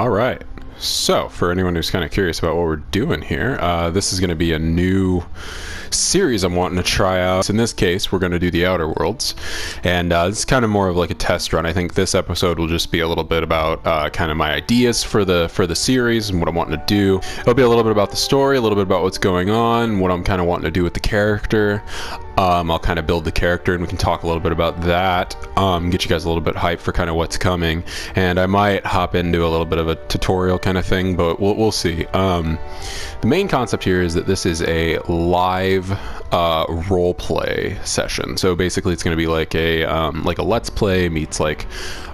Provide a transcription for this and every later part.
All right. So, for anyone who's kind of curious about what we're doing here, this is going to be a new series I'm wanting to try out. In this case, we're going to do the Outer Worlds, and it's kind of more of like a test run. I think this episode will just be a little bit about kind of my ideas for the series and what I'm wanting to do. It'll be a little bit about the story, a little bit about what's going on, what I'm kind of wanting to do with the character. I'll kind of build the character and we can talk a little bit about that, get you guys a little bit hyped for kind of what's coming, and I might hop into a little bit of a tutorial kind of thing, but we'll see. The main concept here is that this is a live role play session. So basically it's going to be like a let's play meets like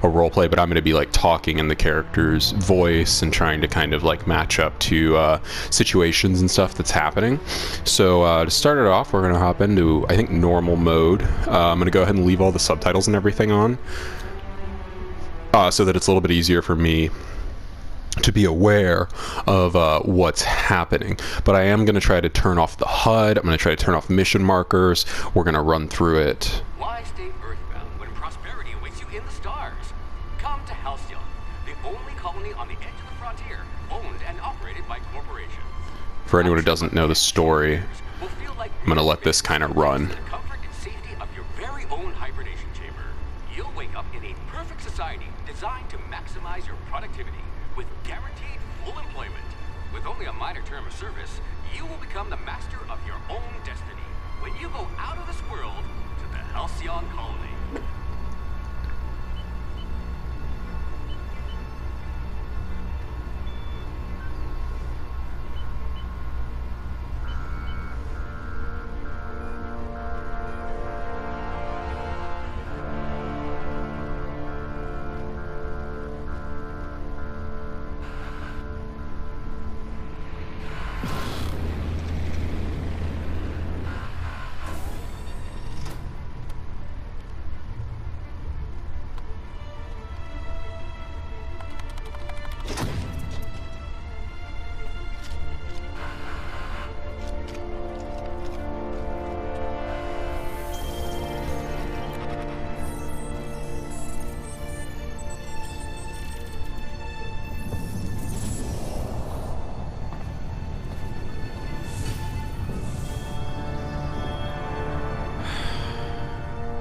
a role play, but I'm going to be like talking in the character's voice and trying to kind of like match up to situations and stuff that's happening. So to start it off, we're going to hop into, I think, normal mode. I'm going to go ahead and leave all the subtitles and everything on so that it's a little bit easier for me to be aware of what's happening. But I am going to try to turn off the HUD. I'm going to try to turn off mission markers. We're going to run through it. Why stay earthbound when prosperity awaits you in the stars? Come to Halcyon, the only colony on the edge of the frontier, owned and operated by corporations. For anyone who doesn't know the story, I'm going to let this kind of run. The comfort and safety of your very own hibernation chamber. You'll wake up in a perfect society designed to maximize your productivity with guaranteed full employment. With only a minor term of service, you will become the master of your own destiny when you go out of this world to the Halcyon colony.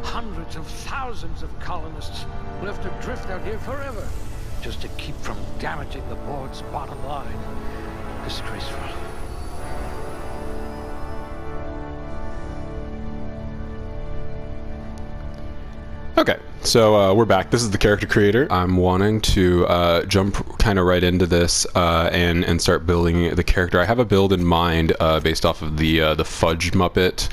Hundreds of thousands of colonists will have to drift out here forever just to keep from damaging the board's bottom line. Disgraceful. Okay, so we're back. This is the character creator. I'm wanting to jump kind of right into this and start building the character. I have a build in mind based off of the Fudge Muppet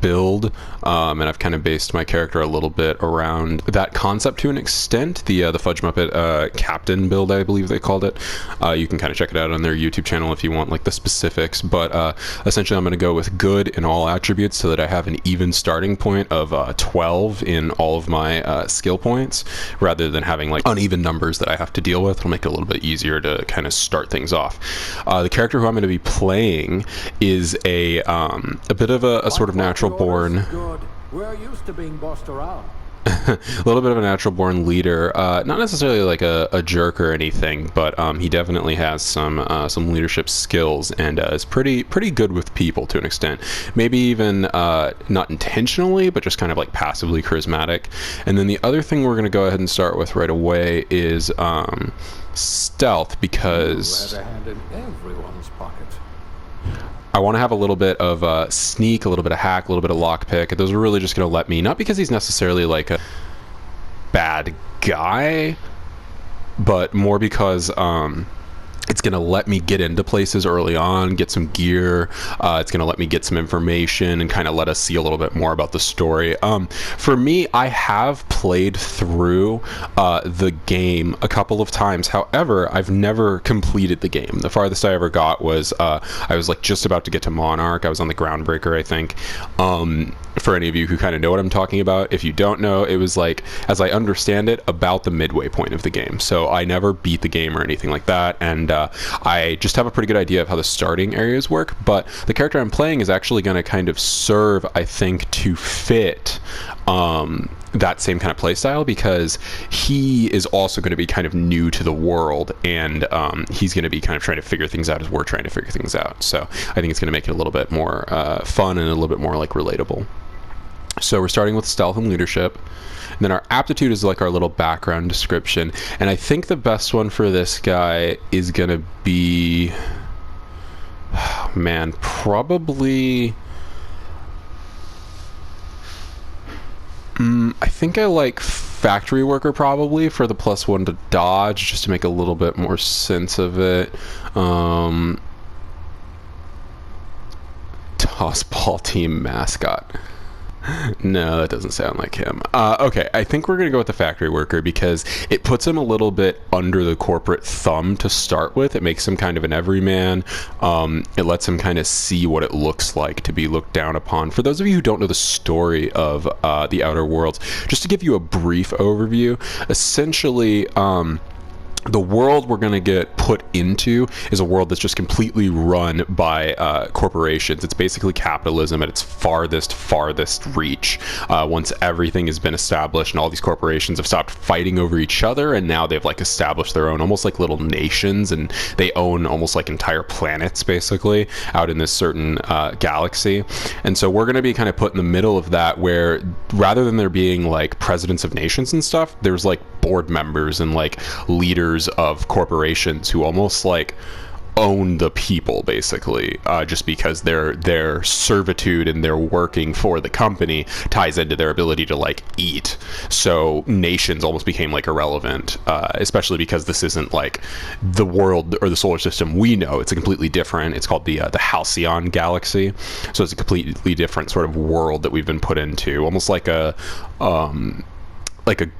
build, and I've kind of based my character a little bit around that concept to an extent. The Fudge Muppet Captain build, I believe they called it. You can kind of check it out on their YouTube channel if you want like the specifics, but essentially I'm going to go with good in all attributes so that I have an even starting point of 12 in all of my skill points, rather than having like uneven numbers that I have to deal with. It'll make it a little bit easier to kind of start things off. The character who I'm going to be playing is a bit of a sort of natural born. We're used to being bossed around. A little bit of a natural born leader, not necessarily like a jerk or anything, but he definitely has some leadership skills and is pretty good with people to an extent. Maybe even not intentionally, but just kind of like passively charismatic. And then the other thing we're going to go ahead and start with right away is stealth, because You had a hand in everyone's pocket. I want to have a little bit of sneak, a little bit of hack, a little bit of lockpick. Those are really just going to let me, not because he's necessarily like a bad guy, but more because it's going to let me get into places early on, get some gear. It's going to let me get some information and kind of let us see a little bit more about the story. For me, I have played through the game a couple of times. However, I've never completed the game. The farthest I ever got was I was like just about to get to Monarch. I was on the Groundbreaker, I think. For any of you who kind of know what I'm talking about, if you don't know, it was like, as I understand it, about the midway point of the game. So I never beat the game or anything like that, and I just have a pretty good idea of how the starting areas work. But the character I'm playing is actually going to kind of serve, I think, to fit that same kind of play style, because he is also going to be kind of new to the world, and he's going to be kind of trying to figure things out as we're trying to figure things out. So I think it's going to make it a little bit more fun and a little bit more like relatable. So we're starting with stealth and leadership. And then our aptitude is like our little background description. And I think the best one for this guy is going to be, oh, man, probably... I think I like factory worker probably for the +1 to dodge, just to make a little bit more sense of it. Toss ball team mascot. No, that doesn't sound like him. Okay, I think we're going to go with the factory worker because it puts him a little bit under the corporate thumb to start with. It makes him kind of an everyman. It lets him kind of see what it looks like to be looked down upon. For those of you who don't know the story of the Outer Worlds, just to give you a brief overview, essentially... the world we're going to get put into is a world that's just completely run by corporations. It's basically capitalism at its farthest reach. Once everything has been established and all these corporations have stopped fighting over each other, and now they've like established their own almost like little nations, and they own almost like entire planets basically out in this certain galaxy. And so we're going to be kind of put in the middle of that, where rather than there being like presidents of nations and stuff, there's like board members and like leaders of corporations who almost like own the people basically, just because their servitude and their working for the company ties into their ability to like eat. So nations almost became like irrelevant, especially because this isn't like the world or the solar system we know. It's a completely different, it's called the Halcyon galaxy. So it's a completely different sort of world that we've been put into, almost like a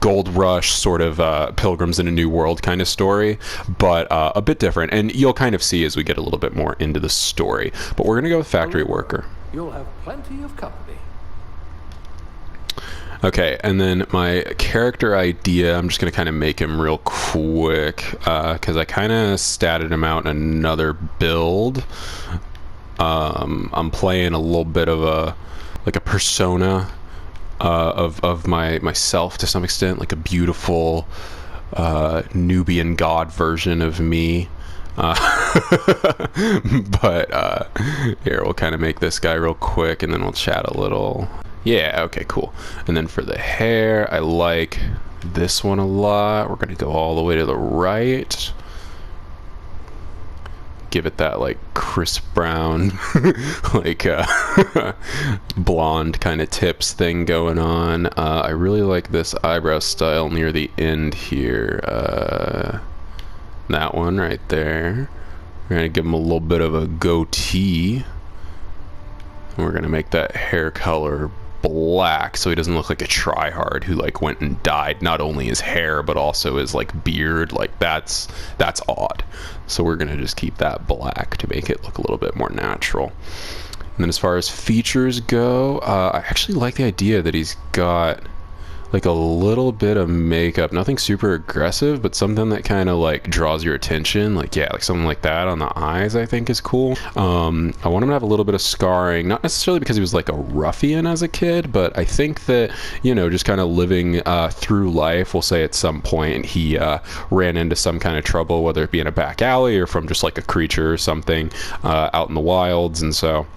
gold rush sort of Pilgrims in a New World kind of story, but a bit different. And you'll kind of see as we get a little bit more into the story. But we're going to go with factory worker. You'll have plenty of company. Okay, and then my character idea, I'm just going to kind of make him real quick, because I kind of statted him out in another build. I'm playing a little bit of a persona of myself to some extent, like a beautiful Nubian god version of me. But here, we'll kind of make this guy real quick, and then we'll chat a little. Yeah, okay, cool. And then for the hair, I like this one a lot. We're gonna go all the way to the right. Give it that like Chris Brown like blonde kind of tips thing going on. I really like this eyebrow style near the end here. That one right there. We're gonna give him a little bit of a goatee. We're gonna make that hair color black so he doesn't look like a tryhard who like went and dyed not only his hair but also his like beard. Like that's odd. So we're gonna just keep that black to make it look a little bit more natural. And then as far as features go, I actually like the idea that he's got like a little bit of makeup, nothing super aggressive, but something that kind of like draws your attention. Like, yeah, like something like that on the eyes I think is cool. I want him to have a little bit of scarring, not necessarily because he was like a ruffian as a kid, but I think that, you know, just kind of living through life, we'll say at some point he ran into some kind of trouble, whether it be in a back alley or from just like a creature or something out in the wilds. And so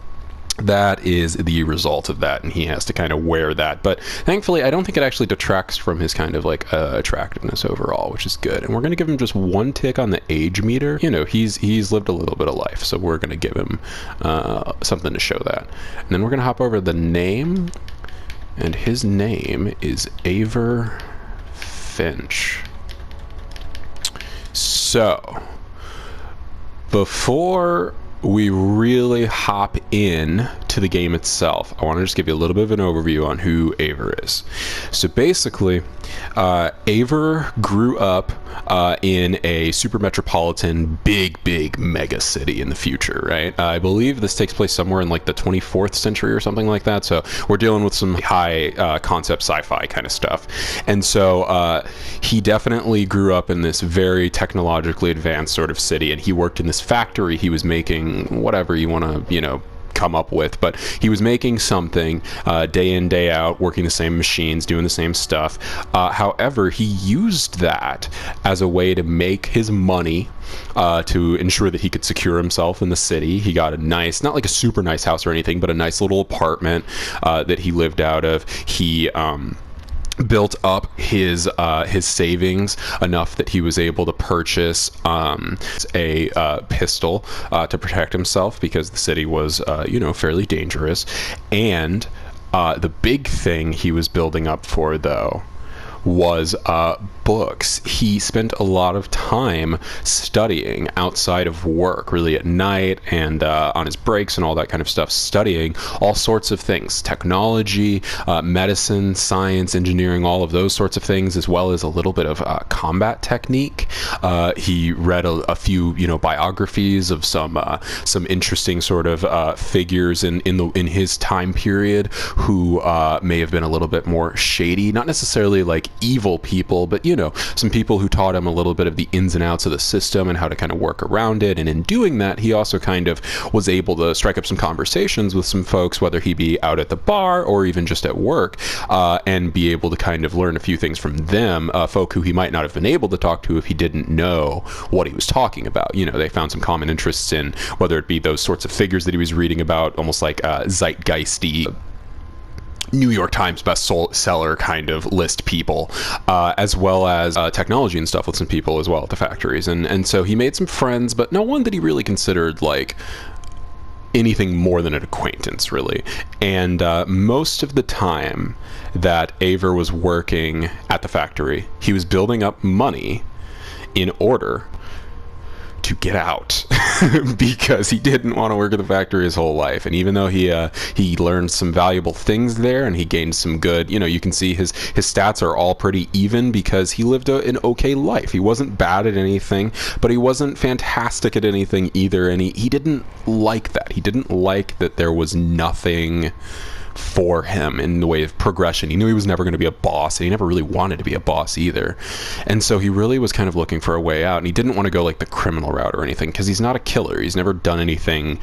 that is the result of that, and he has to kind of wear that. But thankfully, I don't think it actually detracts from his kind of like attractiveness overall, which is good. And we're going to give him just one tick on the age meter. You know, he's lived a little bit of life, so we're going to give him something to show that. And then we're going to hop over to the name, and his name is Aver Finch. So before we really hop in to the game itself, I want to just give you a little bit of an overview on who Aver is. So basically, Aver grew up in a super metropolitan, big mega city in the future, right? I believe this takes place somewhere in like the 24th century or something like that. So we're dealing with some high concept sci-fi kind of stuff. And so he definitely grew up in this very technologically advanced sort of city, and he worked in this factory. He was making whatever you want to, you know, come up with, but he was making something day in, day out, working the same machines, doing the same stuff. However, he used that as a way to make his money, to ensure that he could secure himself in the city. He got a nice, not like a super nice house or anything, but a nice little apartment that he lived out of. He built up his savings enough that he was able to purchase a pistol to protect himself, because the city was fairly dangerous. And the big thing he was building up for, though, was books. He spent a lot of time studying outside of work, really at night and on his breaks and all that kind of stuff, studying all sorts of things, technology, medicine, science, engineering, all of those sorts of things, as well as a little bit of combat technique. He read a few biographies of some interesting sort of figures in his time period who may have been a little bit more shady, not necessarily like evil people, but some people who taught him a little bit of the ins and outs of the system and how to kind of work around it. And in doing that, he also kind of was able to strike up some conversations with some folks, whether he be out at the bar or even just at work, and be able to kind of learn a few things from them, folk who he might not have been able to talk to if he didn't know what he was talking about. They found some common interests in whether it be those sorts of figures that he was reading about, almost like zeitgeisty New York Times bestseller kind of list people, as well as technology and stuff with some people as well at the factories. And so he made some friends, but no one that he really considered like anything more than an acquaintance, really. And most of the time that Aver was working at the factory, he was building up money in order to get out because he didn't want to work at the factory his whole life. And even though he learned some valuable things there and he gained some good, you can see his stats are all pretty even because he lived an okay life. He wasn't bad at anything, but he wasn't fantastic at anything either. And he didn't like that. He didn't like that there was nothing for him in the way of progression. He knew he was never going to be a boss, and he never really wanted to be a boss either. And so he really was kind of looking for a way out, and he didn't want to go like the criminal route or anything, because he's not a killer. He's never done anything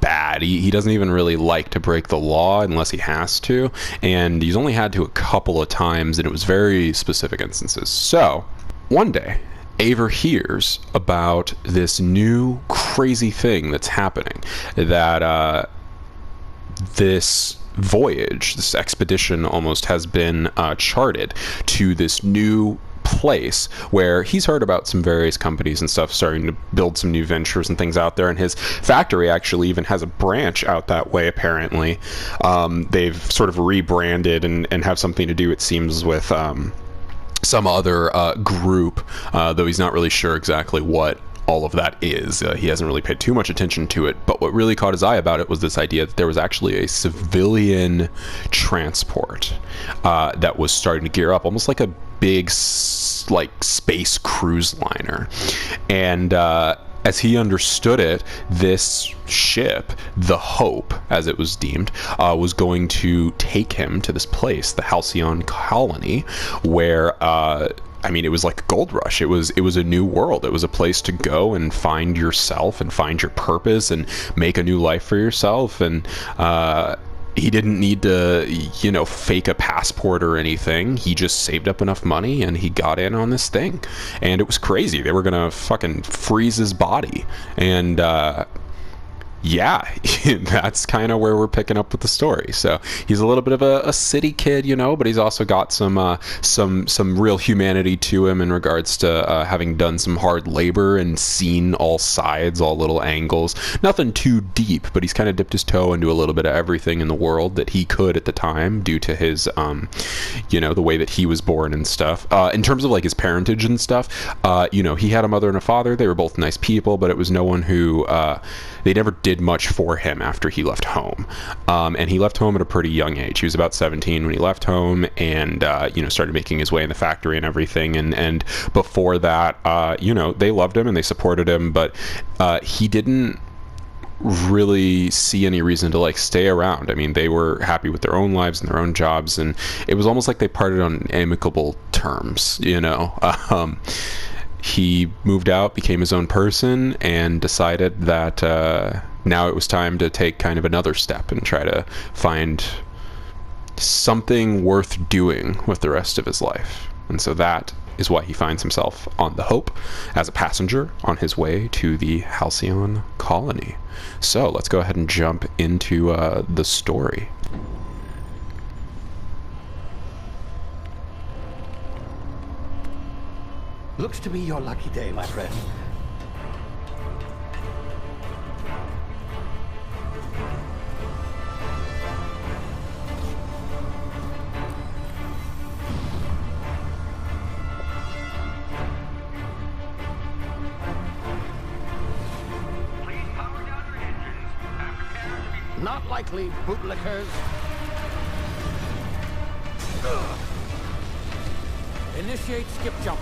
bad. He doesn't even really like to break the law unless he has to, and he's only had to a couple of times, and it was very specific instances. So one day Aver hears about this new crazy thing that's happening, that this voyage, this expedition almost, has been charted to this new place where he's heard about some various companies and stuff starting to build some new ventures and things out there, and his factory actually even has a branch out that way, apparently. They've sort of rebranded and have something to do, it seems, with some other group, though he's not really sure exactly what all of that is. He hasn't really paid too much attention to it, but what really caught his eye about it was this idea that there was actually a civilian transport that was starting to gear up, almost like a big like space cruise liner. And as he understood it, this ship, the Hope, as it was deemed, was going to take him to this place, the Halcyon colony, where it was like a gold rush. It was a new world. It was a place to go and find yourself and find your purpose and make a new life for yourself. And he didn't need to, fake a passport or anything. He just saved up enough money and he got in on this thing. And it was crazy. They were gonna fucking freeze his body. And yeah, that's kind of where we're picking up with the story. So he's a little bit of a city kid, but he's also got some real humanity to him in regards to having done some hard labor and seen all sides, all little angles. Nothing too deep, but he's kind of dipped his toe into a little bit of everything in the world that he could at the time, due to his, the way that he was born and stuff. In terms of like his parentage and stuff, he had a mother and a father. They were both nice people, but it was no one who they never did much for him after he left home. And he left home at a pretty young age. He was about 17 when he left home, and started making his way in the factory and everything. And before that, they loved him and they supported him, but he didn't really see any reason to like stay around. I mean, they were happy with their own lives and their own jobs, and it was almost like they parted on amicable terms, he moved out, became his own person, and decided that now it was time to take kind of another step and try to find something worth doing with the rest of his life. And so that is why he finds himself on the Hope as a passenger on his way to the Halcyon colony. So let's go ahead and jump into the story. Looks to be your lucky day, my friend. Please power down your engines and prepare to be... Not likely, bootlickers. Initiate skip jump.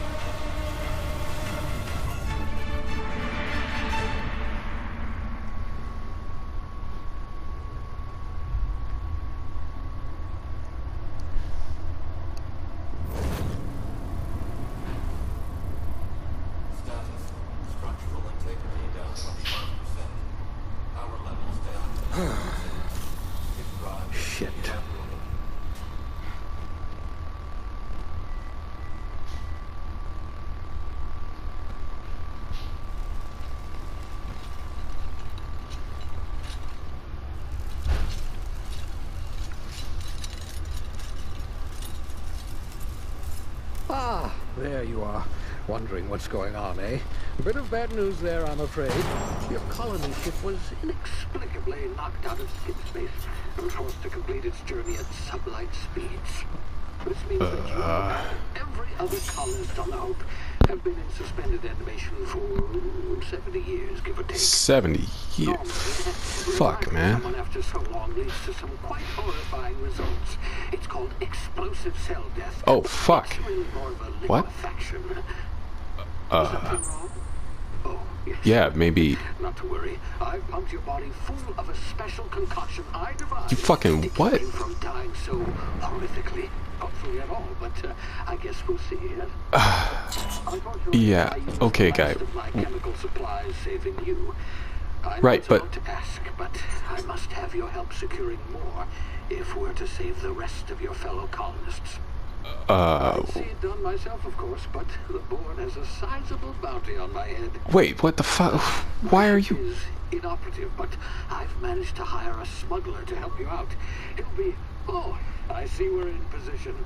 Shit. Ah, there you are. Wondering what's going on, eh? A bit of bad news there, I'm afraid. Your colony ship was inexplicably knocked out of skip space and forced to complete its journey at sublight speeds. This means that you and every other colonist on the Hope have been in suspended animation for 70 years, give or take. 70 years? Normally, Fuck, man. someone after so long leads to some quite horrifying results. It's called explosive cell death. Oh, fuck. It's really more of a What? liquefaction. Is something wrong? Oh, yes. Yeah, maybe. Not to worry. I've pumped your body full of a special concoction I devised. You fucking to keep what? you from dying so horrifically. Hopefully at all, but I guess we'll see. Unfortunately, Yeah, I used okay, the guy. rest of my chemical supplies saving you. I Right, know but- it's odd to ask, but I must have your help securing more if we're to save the rest of your fellow colonists. I'd see it done myself, of course, but the board has a sizable bounty on my head. Wait, what the fuck? Why are you... Is inoperative, but I've managed to hire a smuggler to help you out. He'll be... Oh, I see we're in position.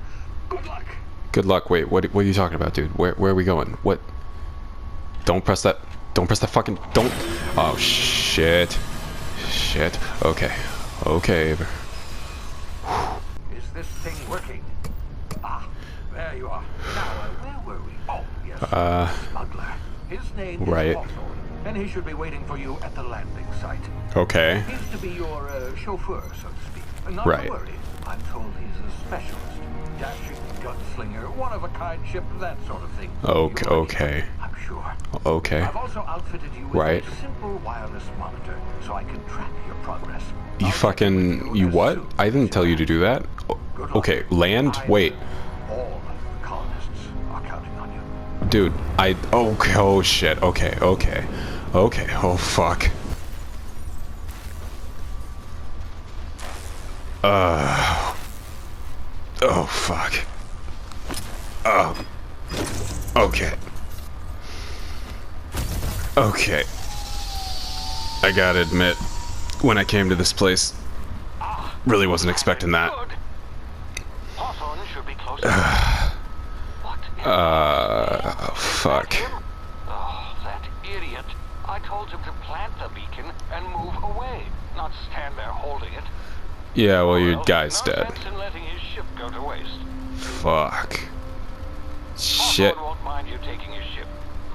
Good luck. Good luck. Wait, what are you talking about, dude? Where are we going? What? Don't press that. Don't press that fucking... Don't... Oh, shit. Shit. Okay. Okay, Aver. Is this thing working? Ah, there you are. Now, where were we? Oh, yes. Smuggler. His name right. is Hawthorne, and he should be waiting for you at the landing site. Okay. He's to be your chauffeur, so to speak. Not Right. to worry. I'm told he's a specialist. Dashing gunslinger, one-of-a-kind ship, that sort of thing. Okay. You're ready, Okay. I'm sure. Okay. I've also outfitted you with Right. a simple wireless monitor, so I can track your progress. You I'll fucking... check with You as what? soon I as didn't you tell you to land. do that. Good luck. Okay, land? I Wait. know all the colonists are counting on you. Dude, okay, oh shit, okay. Okay, oh fuck. Oh fuck. Oh. Okay. Okay. I gotta admit, when I came to this place, really wasn't expecting that. Good. Hawthorne should be close. What? Fuck. Him? Oh, that idiot. I told him to plant the beacon and move away, not stand there holding it. Yeah, well, your Well, guy's no dead. sense in letting his ship go to waste. Fuck. Shit. Hawthorne won't mind you taking his ship.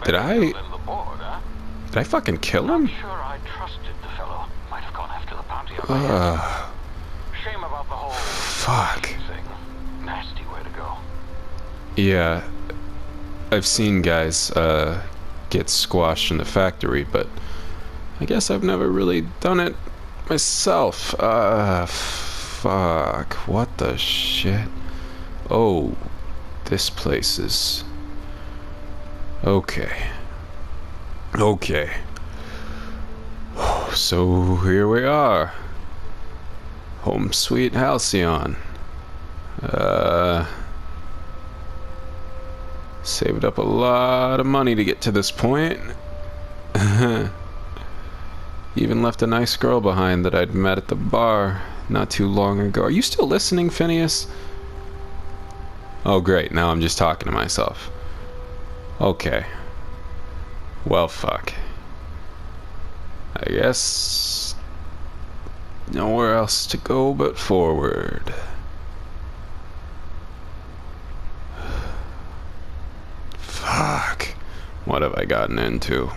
Did Better I- kill than the board, huh? Did I fucking kill I'm him? sure I trusted the fellow. Might have gone after the bounty on my head. Shame about the whole Fuck. thing. Nasty way to go. Yeah. I've seen guys, get squashed in the factory, but I guess I've never really done it myself. Fuck. What the shit? Oh, this place is... Okay. Okay. So here we are. Home sweet Halcyon. Saved up a lot of money to get to this point. Even left a nice girl behind that I'd met at the bar not too long ago. Are you still listening, Phineas? Oh great, now I'm just talking to myself. Okay. Well, fuck. I guess nowhere else to go but forward. Fuck. What have I gotten into?